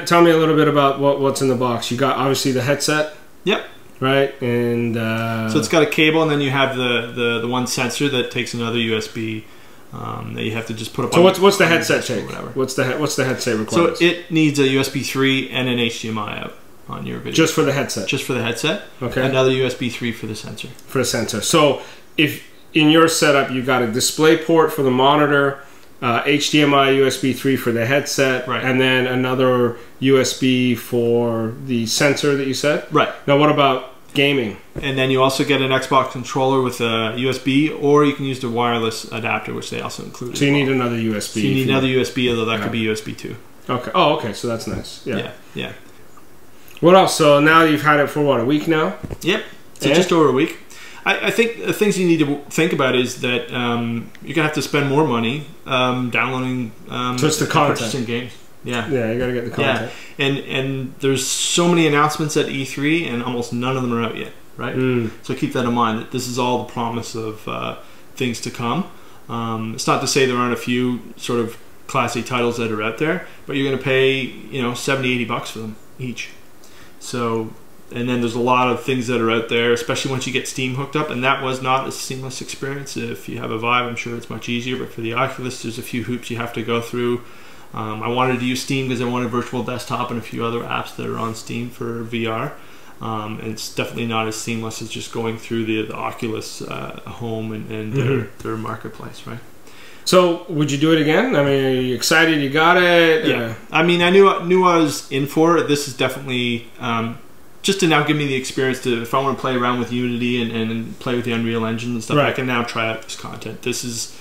tell me a little bit about what's in the box. You got obviously the headset. Yep. Right, and so it's got a cable, and then you have the one sensor that takes another USB that you have to just put up. So what's the headset take? What's the headset requirements? So it needs a USB 3 and an HDMI out on your video. Just for the headset. Just for the headset. Okay. Another USB 3 for the sensor. For the sensor. So if in your setup you've got a display port for the monitor, HDMI USB 3 for the headset, right, and then another USB for the sensor that you said. Right. Now what about gaming? And then you also get an Xbox controller with a USB, or you can use the wireless adapter, which they also include. So you need another USB. So you need another USB, although that could be USB 2. Okay. Oh, okay. So that's nice. Yeah. Yeah. Yeah. What else? So now you've had it for what, a week now? Yep. So just over a week. I think the things you need to think about is that you're gonna have to spend more money downloading. So it's the content. Purchasing games. Yeah. Yeah, you gotta get the content. Yeah. And there's so many announcements at E3, and almost none of them are out yet, right? So keep that in mind. That this is all the promise of things to come. It's not to say there aren't a few sort of classy titles that are out there, but you're gonna pay, you know, 70, 80 bucks for them each. So. And then there's a lot of things that are out there, especially once you get Steam hooked up, and that was not a seamless experience. If you have a Vive, I'm sure it's much easier, but for the Oculus, there's a few hoops you have to go through. I wanted to use Steam because I wanted Virtual Desktop and a few other apps that are on Steam for VR. And it's definitely not as seamless as just going through the Oculus home and their marketplace, right? So, would you do it again? I mean, are you excited you got it? Yeah. I mean, I knew I was in for it. This is definitely... just to now give me the experience to, if I want to play around with Unity and play with the Unreal Engine and stuff, right, I can now try out this content. This is,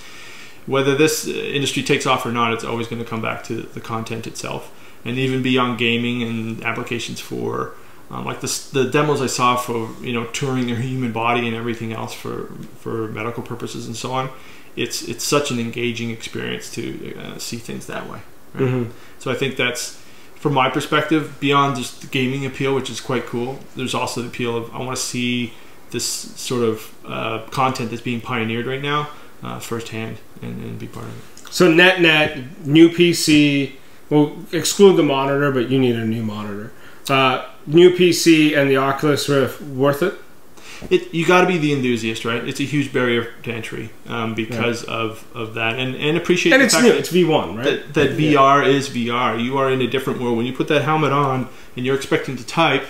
whether this industry takes off or not, it's always going to come back to the content itself. And even beyond gaming and applications for, like the demos I saw for, you know, touring their human body and everything else for medical purposes and so on, it's such an engaging experience to see things that way. Right? So I think that's, from my perspective, beyond just the gaming appeal, which is quite cool, there's also the appeal of, I want to see this sort of content that's being pioneered right now firsthand and be part of it. So net, new PC, well, exclude the monitor, but you need a new monitor. New PC and the Oculus Rift, worth it? You got to be the enthusiast, right? It's a huge barrier to entry because of that, and appreciate. And it's new. It's V1, right? That VR is VR. You are in a different world when you put that helmet on, and you're expecting to type,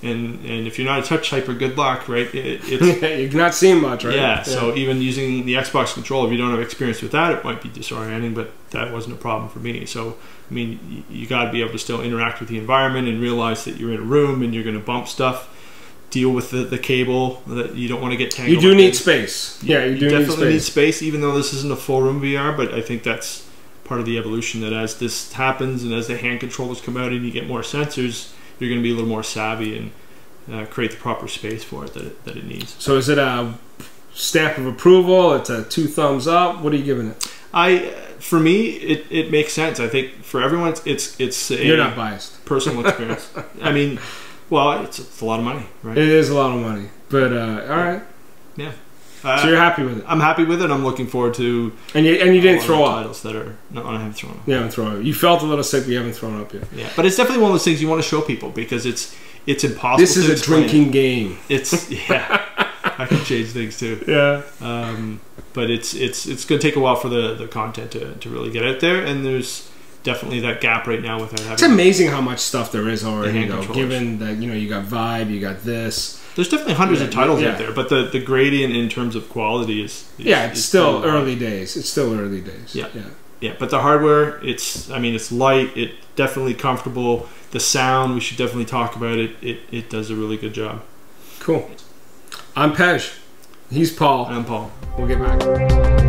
and if you're not a touch typer, good luck, right? You're not seeing much, right? Yeah. So even using the Xbox controller, if you don't have experience with that, it might be disorienting, but that wasn't a problem for me. So I mean, you got to be able to still interact with the environment and realize that you're in a room and you're going to bump stuff. Deal with the cable, that you don't want to get tangled. You do need space. Yeah, you do definitely need space, even though this isn't a full room VR, but I think that's part of the evolution, that as this happens and as the hand controllers come out and you get more sensors, you're going to be a little more savvy and create the proper space for it that it needs. So is it a stamp of approval? It's a 2 thumbs up? What are you giving it? For me, it makes sense. I think for everyone, it's a You're not biased. Personal experience. I mean, well, it's a lot of money, right? It is a lot of money, but all right. Yeah. So you're happy with it? I'm happy with it. I'm looking forward to. And you didn't throw up. Titles that are no, I haven't thrown up. You haven't thrown up. You felt a little sick, but you haven't thrown up yet. Yeah, but it's definitely one of those things you want to show people because it's impossible. This is a drinking game. It's I can change things too. Yeah. But it's going to take a while for the content to really get out there, and there's definitely that gap right now without having. It's amazing how much stuff there is already, though. Given that you got Vive, you got this. There's definitely hundreds of titles out there, but the gradient in terms of quality is it's still early days. It's still early days. Yeah. But the hardware, it's light. It's definitely comfortable. The sound, we should definitely talk about it. It does a really good job. Cool. I'm Pej. He's Paul. And I'm Paul. We'll get back.